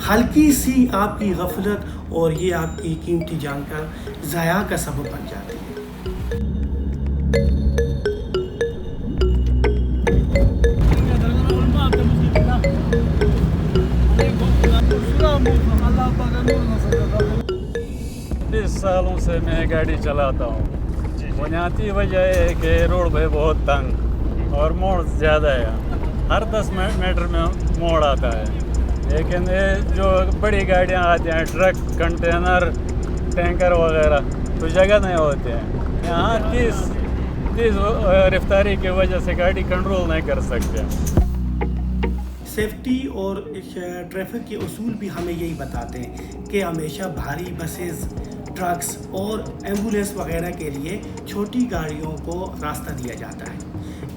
हल्की सी आपकी गफलत और ये आपकी कीमती जान का ज़ाया का सबब बन जाती है। बीस सालों से मैं गाड़ी चलाता हूँ। बुनियादी वजह है कि रोड पे बहुत तंग और मोड़ ज़्यादा है। हर 10 मीटर में मोड़ आता है, लेकिन ये जो बड़ी गाड़ियाँ आती हैं, ट्रक, कंटेनर, टैंकर वगैरह, तो जगह नहीं होते हैं। यहाँ 30 रफ्तारी की वजह से गाड़ी कंट्रोल नहीं कर सकते। सेफ्टी और ट्रैफिक के उसूल भी हमें यही बताते हैं कि हमेशा भारी बसेस, ट्रक्स और एम्बुलेंस वगैरह के लिए छोटी गाड़ियों को रास्ता दिया जाता है।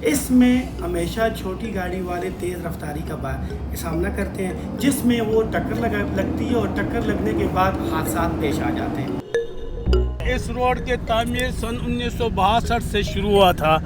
इसमें हमेशा छोटी गाड़ी वाले तेज़ रफ्तारी का सामना करते हैं, जिसमें वो टक्कर लगती है और टक्कर लगने के बाद हादसा पेश आ जाते हैं। इस रोड के तामीर सन 1962 से शुरू हुआ था।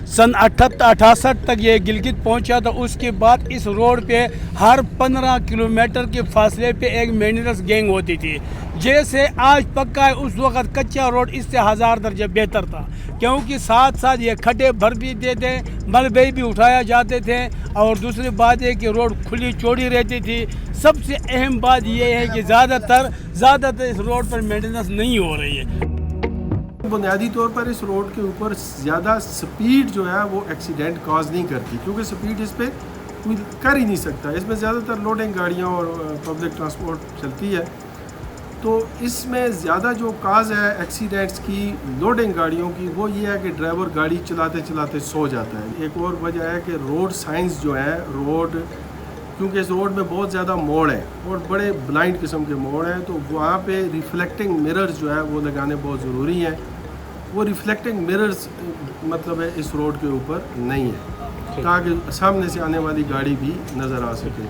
सन 68 तक ये गिलगित पहुंचा था। उसके बाद इस रोड पे हर 15 किलोमीटर के फासले पे एक मेंटेनेंस गैंग होती थी। जैसे आज पक्का है, उस वक़्त कच्चा रोड इससे 1000 दर्जे बेहतर था, क्योंकि साथ साथ ये खड्डे भर भी देते, मलबे भी उठाया जाते थे। और दूसरी बात है कि रोड खुली चौड़ी रहती थी। सबसे अहम बात यह है कि ज़्यादातर इस रोड पर मेंटेनेंस नहीं हो रही है। बुनियादी तौर पर इस रोड के ऊपर ज़्यादा स्पीड जो है वो एक्सीडेंट कॉज नहीं करती, क्योंकि स्पीड इस पर कोई कर ही नहीं सकता। इसमें ज़्यादातर लोडिंग गाड़ियाँ और पब्लिक ट्रांसपोर्ट चलती है, तो इसमें ज़्यादा जो काज है एक्सीडेंट्स की, लोडिंग गाड़ियों की, वो ये है कि ड्राइवर गाड़ी चलाते चलाते सो जाता है। एक और वजह है कि रोड साइंस जो है, क्योंकि इस रोड में बहुत ज़्यादा मोड़ है और बड़े ब्लाइंड किस्म के मोड़ हैं, तो वहाँ पे रिफ्लेक्टिंग मिरर्स जो है वो लगाने बहुत ज़रूरी हैं। वो रिफ्लेक्टिंग मिरर्स मतलब है इस रोड के ऊपर नहीं है, ताकि सामने से आने वाली गाड़ी भी नज़र आ सके।